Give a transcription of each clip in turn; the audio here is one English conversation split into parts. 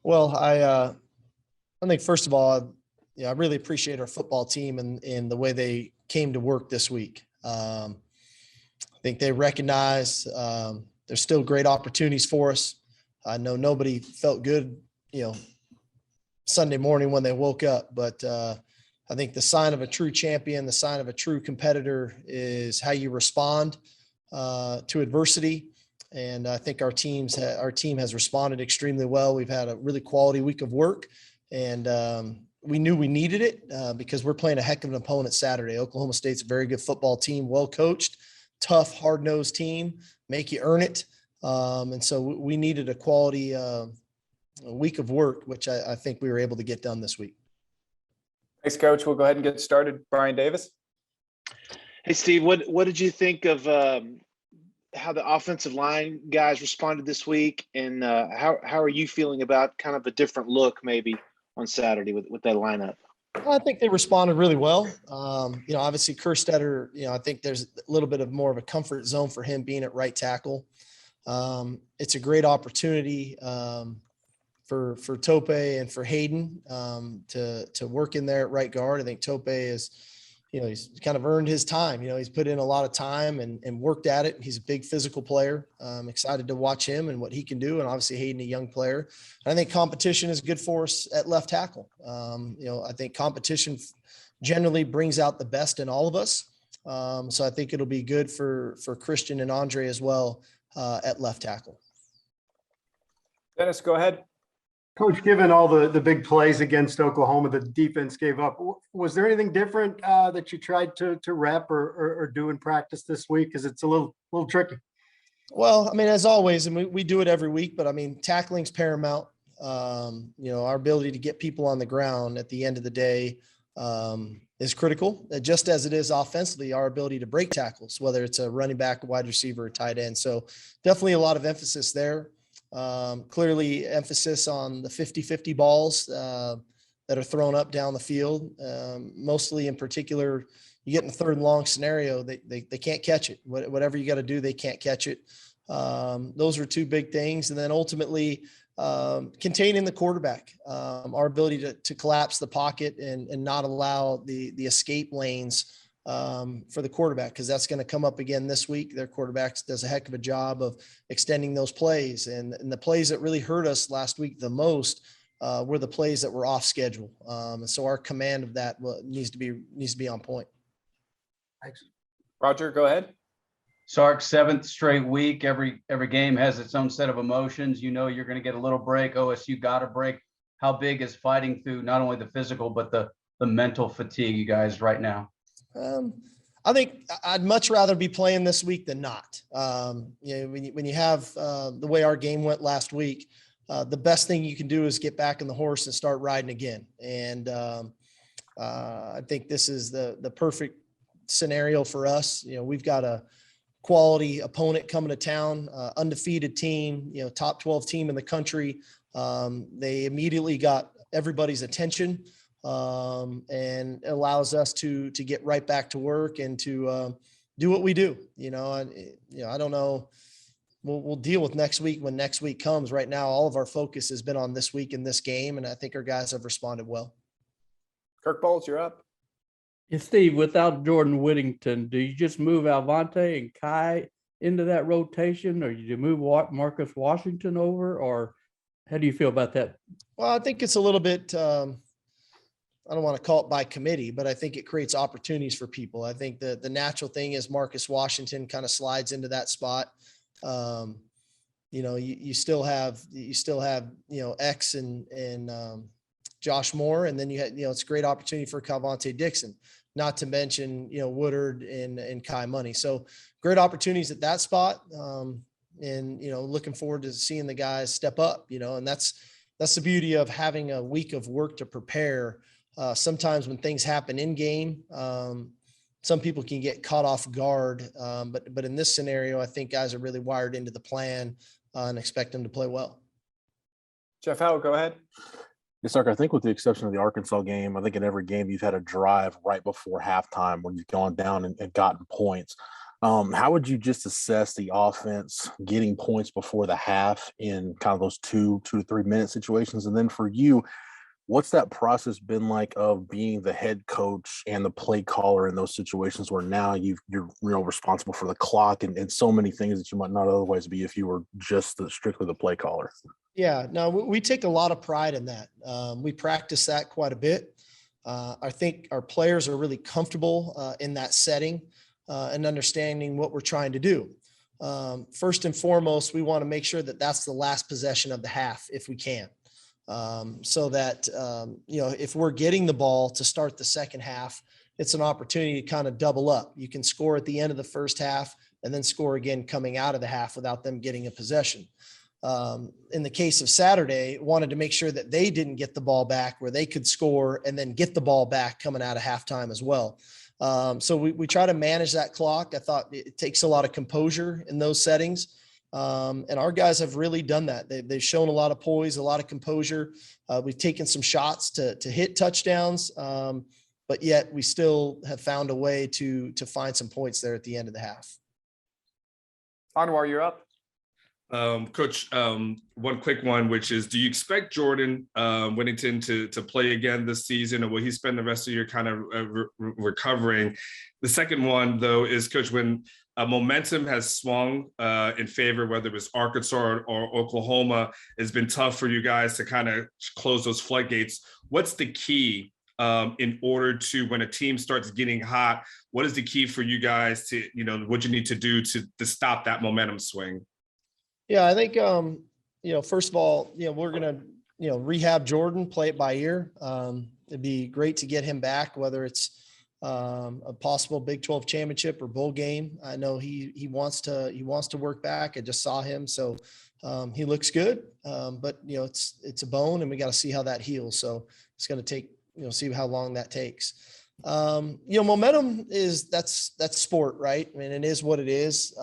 Well, I think first of all, I really appreciate our football team and the way they came to work this week. I think they recognize there's still great opportunities for us. I know nobody felt good, Sunday morning when they woke up, but I think the sign of a true champion, the sign of a true competitor is how you respond to adversity. And I think our team has responded extremely well. We've had a really quality week of work, and we knew we needed it because we're playing a heck of an opponent Saturday. Oklahoma State's a very good football team, well coached, tough, hard-nosed team, make you earn it. And so we needed a quality week of work, which I think we were able to get done this week. Thanks, Coach. We'll go ahead and get started. Brian Davis. Hey, Steve, what did you think of how the offensive line guys responded this week, and how are you feeling about kind of a different look maybe on Saturday with that lineup? I think they responded really well. Obviously Kerstetter, I think there's a little bit of more of a comfort zone for him being at right tackle. It's a great opportunity for Tope and for Hayden to work in there at right guard. I think Tope is, he's kind of earned his time. He's put in a lot of time and worked at it. He's a big physical player. I'm excited to watch him and what he can do. And obviously Hayden, a young player. And I think competition is good for us at left tackle. I think competition generally brings out the best in all of us. So I think it'll be good for Christian and Andre as well at left tackle. Dennis, go ahead. Coach, given all the big plays against Oklahoma, the defense gave up. Was there anything different that you tried to rep or do in practice this week? Because it's a little tricky. Well, as always, and we do it every week, but tackling's paramount. Our ability to get people on the ground at the end of the day is critical, just as it is offensively, our ability to break tackles, whether it's a running back, a wide receiver, or tight end. So definitely a lot of emphasis there. Clearly emphasis on the 50-50 balls that are thrown up down the field. Mostly in particular, you get in a third and long scenario, they can't catch it. Whatever you got to do, they can't catch it. Those are two big things. And then ultimately containing the quarterback, our ability to collapse the pocket and not allow the escape lanes for the quarterback, because that's going to come up again this week. Their quarterback does a heck of a job of extending those plays, and the plays that really hurt us last week the most were the plays that were off schedule. And so our command of that needs to be on point. Thanks. Roger, go ahead. Sark, 7th straight week. Every game has its own set of emotions. You're going to get a little break. OSU got a break. How big is fighting through not only the physical but the mental fatigue, you guys, right now? I think I'd much rather be playing this week than not. When you have the way our game went last week, the best thing you can do is get back on the horse and start riding again. And I think this is the perfect scenario for us. We've got a quality opponent coming to town, undefeated team, top 12 team in the country. They immediately got everybody's attention. And allows us to get right back to work and to do what we do. I don't know. We'll deal with next week when next week comes. Right now, all of our focus has been on this week and this game, and I think our guys have responded well. Kirk Bowles, you're up. Yeah, Steve, without Jordan Whittington, do you just move Alvante and Kai into that rotation, or do you move Marcus Washington over, or how do you feel about that? Well, I think it's a little bit I don't want to call it by committee, but I think it creates opportunities for people. I think the natural thing is Marcus Washington kind of slides into that spot. You still have X and Josh Moore, and then it's a great opportunity for Calvante Dixon, not to mention Woodard and Kai Money. So great opportunities at that spot, and looking forward to seeing the guys step up. And that's the beauty of having a week of work to prepare. Sometimes when things happen in game, some people can get caught off guard. But in this scenario, I think guys are really wired into the plan and expect them to play well. Jeff Howell, go ahead. Yes, Sark, I think with the exception of the Arkansas game, I think in every game you've had a drive right before halftime when you've gone down and gotten points. How would you just assess the offense getting points before the half in kind of those 2 to 3 minute situations? And then for you, what's that process been like of being the head coach and the play caller in those situations where now you're responsible for the clock and so many things that you might not otherwise be if you were just strictly the play caller? Yeah, no, we take a lot of pride in that. We practice that quite a bit. I think our players are really comfortable in that setting and understanding what we're trying to do. First and foremost, we want to make sure that that's the last possession of the half if we can. So that, if we're getting the ball to start the second half, it's an opportunity to kind of double up. You can score at the end of the first half and then score again coming out of the half without them getting a possession. In the case of Saturday, wanted to make sure that they didn't get the ball back where they could score and then get the ball back coming out of halftime as well. So we try to manage that clock. I thought it takes a lot of composure in those settings. And our guys have really done that. They've shown a lot of poise, a lot of composure. We've taken some shots to hit touchdowns, but yet we still have found a way to find some points there at the end of the half. Anwar, you're up. Coach, one quick one, which is, do you expect Jordan Whittington to play again this season, or will he spend the rest of the year kind of recovering? The second one, though, is, Coach, when momentum has swung in favor, whether it was Arkansas or Oklahoma, it's been tough for you guys to kind of close those floodgates. What's the key in order to, when a team starts getting hot, what is the key for you guys to, what you need to do to stop that momentum swing? Yeah, I think, first of all, we're going to, rehab Jordan, play it by ear. It'd be great to get him back, whether it's a possible Big 12 championship or bowl game. I know he wants to work back. I just saw him. So he looks good. But it's a bone and we got to see how that heals. So it's going to take, see how long that takes. Momentum that's sport, right? I mean, it is what it is.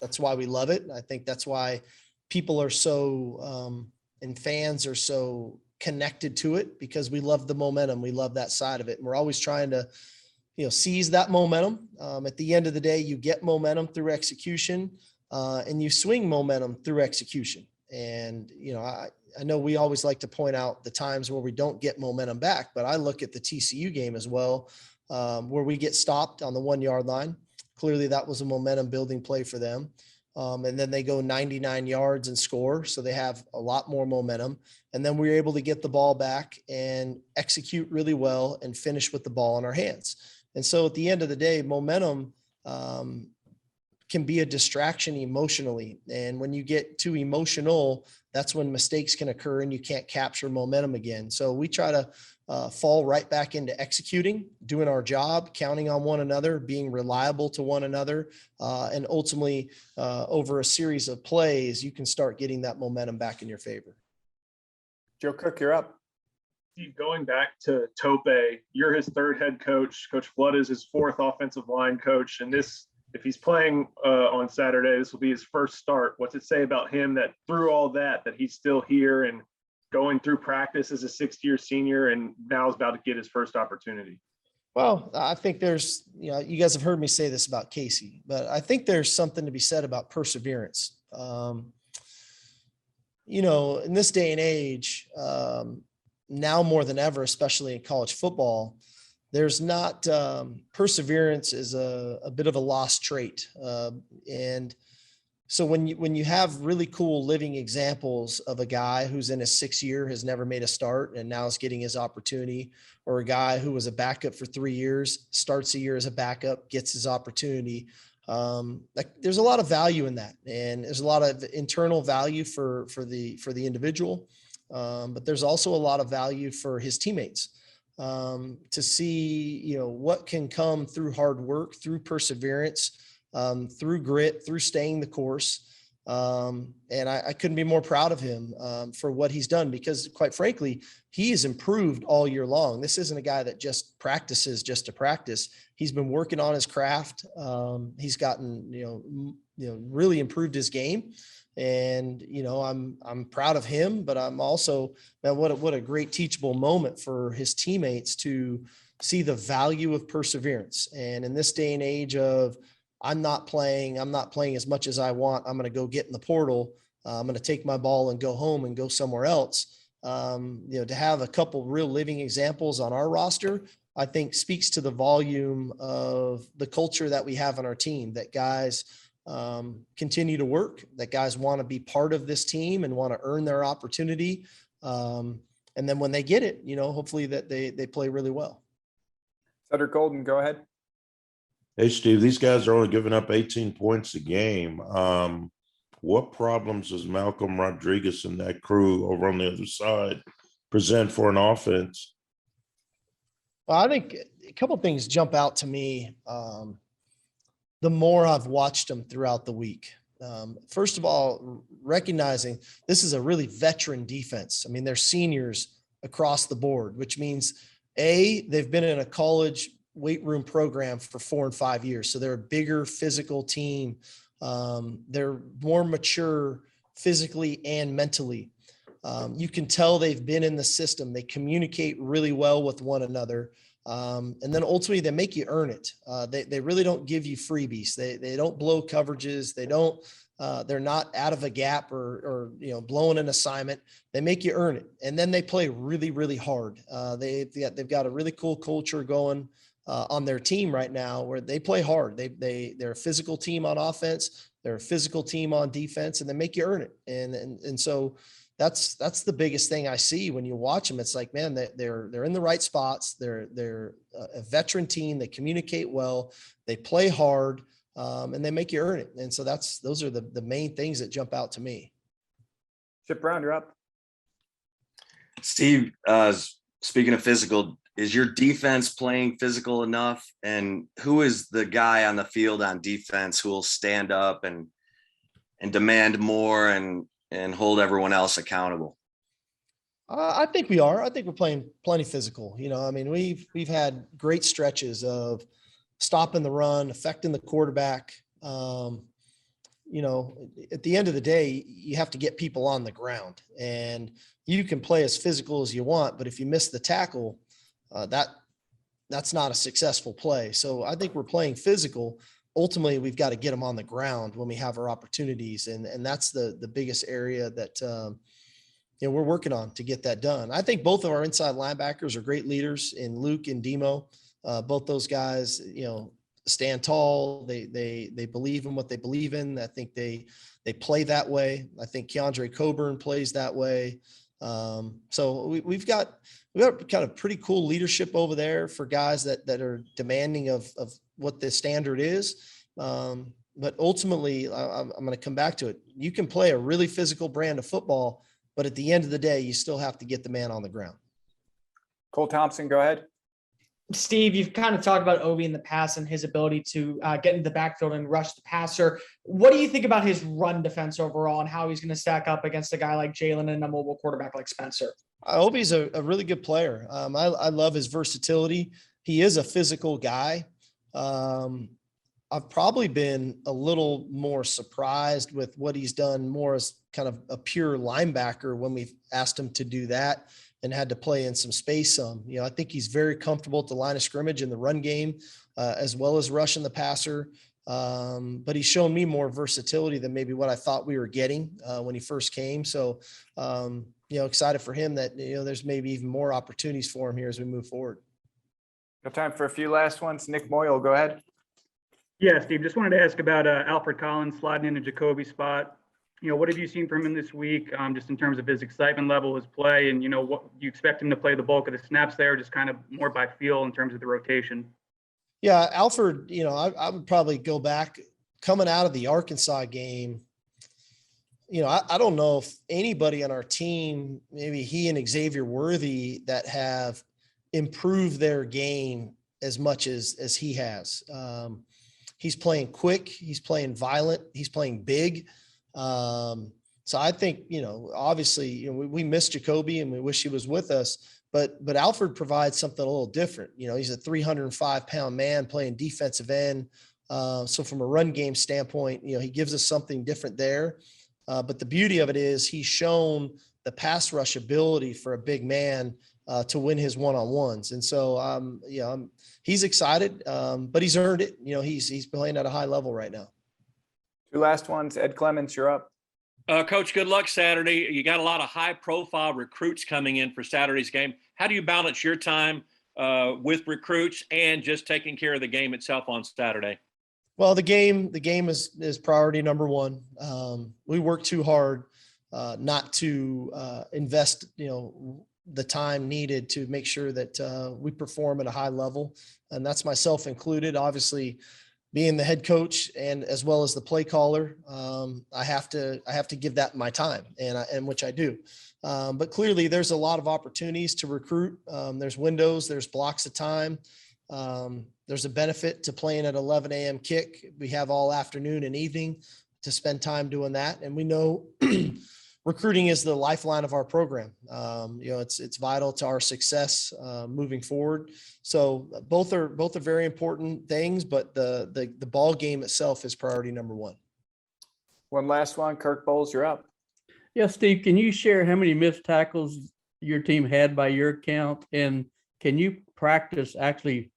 That's why we love it. I think that's why people are so, and fans are so connected to it, because we love the momentum. We love that side of it. And we're always trying to, seize that momentum. At the end of the day, you get momentum through execution, and you swing momentum through execution. And, I know we always like to point out the times where we don't get momentum back, but I look at the TCU game as well, where we get stopped on the 1 yard line. Clearly that was a momentum building play for them. And then they go 99 yards and score. So they have a lot more momentum. And then we were able to get the ball back and execute really well and finish with the ball in our hands. And so at the end of the day, momentum can be a distraction emotionally. And when you get too emotional, that's when mistakes can occur and you can't capture momentum again. So we try to fall right back into executing, doing our job, counting on one another, being reliable to one another. And ultimately, over a series of plays, you can start getting that momentum back in your favor. Joe Cook, you're up. Going back to Tope, you're his third head coach. Coach Flood is his fourth offensive line coach. And this, if he's playing on Saturday, this will be his first start. What's it say about him that through all that he's still here and going through practice as a sixth-year senior and now is about to get his first opportunity? Well, I think there's, you guys have heard me say this about Casey, but I think there's something to be said about perseverance. In this day and age, now more than ever, especially in college football, there's not, perseverance is a bit of a lost trait. And so when you have really cool living examples of a guy who's in his sixth year, has never made a start and now is getting his opportunity, or a guy who was a backup for 3 years, starts a year as a backup, gets his opportunity. There's a lot of value in that. And there's a lot of internal value for the individual. But there's also a lot of value for his teammates, to see, what can come through hard work, through perseverance, through grit, through staying the course. And I couldn't be more proud of him for what he's done, because quite frankly, he has improved all year long. This isn't a guy that just practices just to practice. He's been working on his craft. He's gotten, really improved his game. And, I'm proud of him, but I'm also, man, what a great teachable moment for his teammates to see the value of perseverance. And in this day and age of I'm not playing as much as I want. I'm going to go get in the portal. I'm going to take my ball and go home and go somewhere else. To have a couple real living examples on our roster, I think speaks to the volume of the culture that we have on our team, that guys continue to work, that guys want to be part of this team and want to earn their opportunity. And then when they get it, hopefully that they play really well. Cedric Golden, go ahead. Hey, Steve, these guys are only giving up 18 points a game. What problems does Malcolm Rodriguez and that crew over on the other side present for an offense? Well, I think a couple of things jump out to me the more I've watched them throughout the week. First of all, recognizing this is a really veteran defense. I mean, they're seniors across the board, which means they've been in a college weight room program for 4 and 5 years. So they're a bigger physical team. They're more mature physically and mentally. You can tell they've been in the system. They communicate really well with one another. And then ultimately they make you earn it. They really don't give you freebies. They don't blow coverages. They're not out of a gap or blowing an assignment. They make you earn it. And then they play really, really hard. They've got a really cool culture going on their team right now where they play hard. They're a physical team on offense. They're a physical team on defense, and they make you earn it. And so that's the biggest thing I see when you watch them. It's like, man, they're in the right spots. They're a veteran team. They communicate well. They play hard, and they make you earn it. And so those are the main things that jump out to me. Chip Brown, you're up. Steve, speaking of physical, is your defense playing physical enough? And who is the guy on the field on defense who will stand up and demand more and hold everyone else accountable? I think we are. I think we're playing plenty physical. I mean, we've had great stretches of stopping the run, affecting the quarterback. At the end of the day, you have to get people on the ground, and you can play as physical as you want, but if you miss the tackle, that's not a successful play. So I think we're playing physical. Ultimately, we've got to get them on the ground when we have our opportunities. And that's the biggest area that, we're working on to get that done. I think both of our inside linebackers are great leaders in Luke and Demo. Both those guys, stand tall. They believe in what they believe in. I think they play that way. I think Keandre Coburn plays that way. So we've got kind of pretty cool leadership over there for guys that are demanding of what the standard is. But ultimately, I'm going to come back to it. You can play a really physical brand of football, but at the end of the day, you still have to get the man on the ground. Cole Thompson, go ahead. Steve, you've kind of talked about Obi in the past and his ability to get into the backfield and rush the passer. What do you think about his run defense overall and how he's going to stack up against a guy like Jalen and a mobile quarterback like Spencer? Obi's a really good player. I love his versatility. He is a physical guy. I've probably been a little more surprised with what he's done more as kind of a pure linebacker when we've asked him to do that and had to play in some space some. I think he's very comfortable at the line of scrimmage in the run game, as well as rushing the passer. But he's shown me more versatility than maybe what I thought we were getting when he first came. So, excited for him that, there's maybe even more opportunities for him here as we move forward. Got time for a few last ones. Nick Moyle, go ahead. Yeah, Steve, just wanted to ask about Alfred Collins sliding into Jacoby's spot. What have you seen from him this week, just in terms of his excitement level, his play, and, what you expect him to play the bulk of the snaps there, just kind of more by feel in terms of the rotation? Yeah, Alfred, I would probably go back coming out of the Arkansas game. I don't know if anybody on our team, maybe he and Xavier Worthy, that have improved their game as much as he has. He's playing quick. He's playing violent. He's playing big. So I think, obviously, we miss Jacoby and we wish he was with us, but Alfred provides something a little different. He's a 305-pound man playing defensive end. So from a run game standpoint, he gives us something different there. But the beauty of it is he's shown the pass rush ability for a big man to win his one-on-ones. And so, he's excited, but he's earned it. He's playing at a high level right now. Two last ones. Ed Clements, you're up. Coach, good luck Saturday. You got a lot of high-profile recruits coming in for Saturday's game. How do you balance your time with recruits and just taking care of the game itself on Saturday? Well, the game is priority number one. We work too hard not to invest, the time needed to make sure that we perform at a high level, and that's myself included. Obviously, being the head coach and as well as the play caller, I have to give that my time, and which I do. But clearly, there's a lot of opportunities to recruit. There's windows, there's blocks of time. There's a benefit to playing at 11 a.m. kick. We have all afternoon and evening to spend time doing that, and we know recruiting is the lifeline of our program. It's vital to our success moving forward. So both are very important things, but the ball game itself is priority number one. One last one. Kirk Bowles, you're up. Yeah, Steve, can you share how many missed tackles your team had by your count? And can you practice actually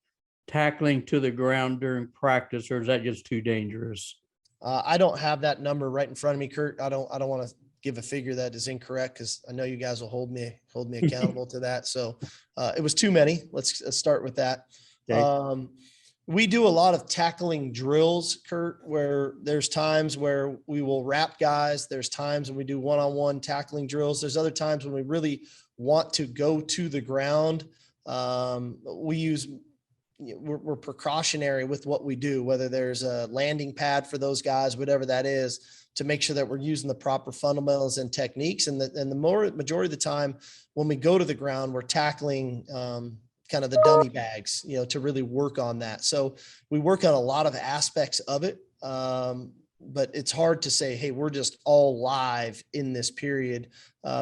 tackling to the ground during practice, or is that just too dangerous? I don't have that number right in front of me, Kurt. I don't want to give a figure that is incorrect, because I know you guys will hold me accountable to that. So it was too many. Let's start with that. Okay. We do a lot of tackling drills, Kurt, where there's times where we will wrap guys. There's times when we do one-on-one tackling drills. There's other times when we really want to go to the ground. We're precautionary with what we do, whether there's a landing pad for those guys, whatever that is, to make sure that we're using the proper fundamentals and techniques. And the majority of the time when we go to the ground, we're tackling kind of the dummy bags, to really work on that. So we work on a lot of aspects of it. But it's hard to say, hey, we're just all live in this period,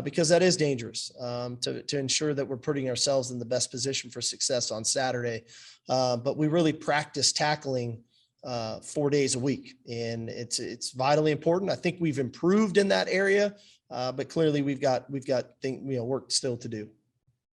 because that is dangerous, to ensure that we're putting ourselves in the best position for success on Saturday. But we really practice tackling 4 days a week, and it's vitally important. I think we've improved in that area, but clearly we've got work still to do.